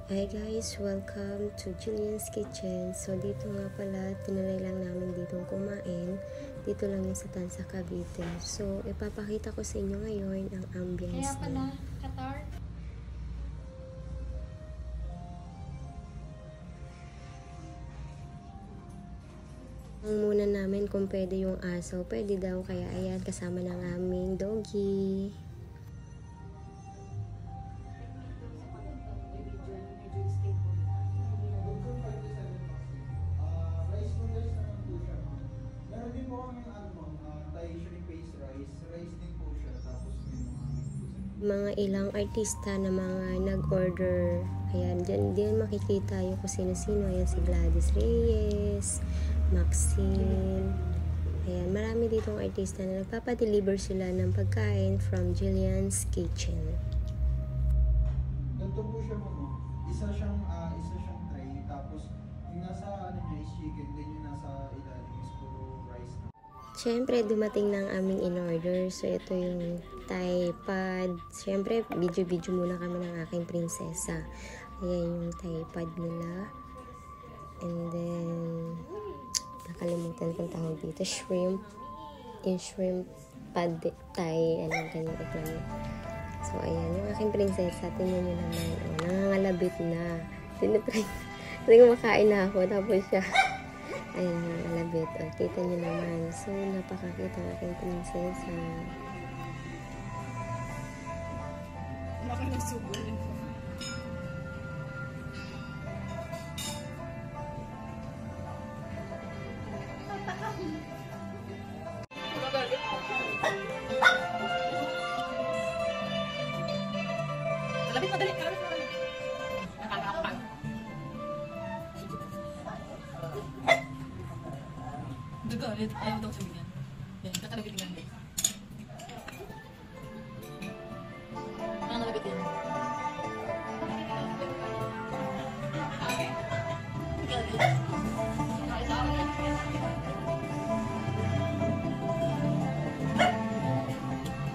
Hi guys, welcome to Jillian's Kitchen. So dito nga pala, tinry lang namin ditong kumain. Dito lang yung sa Tansa, Cavite. So ipapakita ko sa inyo ngayon ang ambience Kaya pala, Qatar. Ang muna namin kung pwede yung aso. Pwede daw, kaya ayan, kasama ng aming doggy. Mga ilang artista na mga nag-order. Ayan, dyan makikita yung kung sino-sino. Ayan, si Gladys Reyes, Maxine. Ayan, marami ditong artista na nagpapadeliver sila ng pagkain from Jillian's Kitchen. Ganito po siya mo. Isa siyang tray. Tapos, yung nasa is chicken. Then yung nasa ilalim is puro rice. Siyempre, dumating ng aming in-order. So, ito yung Thai pad. Siyempre, video-video muna kami ng aking prinsesa. Ayan yung Thai pad nila. And then, nakalimutan kong tawag dito. Shrimp. Yung shrimp pad Thai. Anong ganyan iklan. So, ayan. Yung aking prinsesa. Tingnan nyo naman. Oh, nangangalabit na. Tinatry. Kasi kumakain na ako. Tapos siya. Ayan yung alabit. O, kita nyo naman. So, napakakita ng aking prinsesa. Baka nagsubo rin ko. Labit mo, dali. Nakakapag. Dugo, ayaw daw sabihin. Yan, kakalabit mo lang. Ang nalabit yan.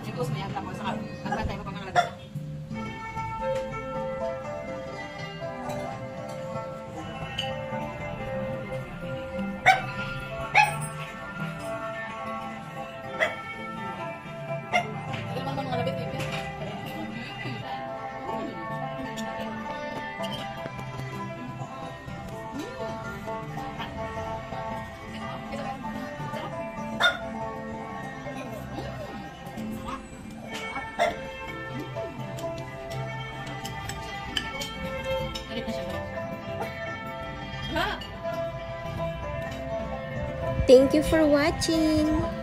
Siguro sa mayang tapos, nagbantay mo pang nalabit na. Thank you for watching!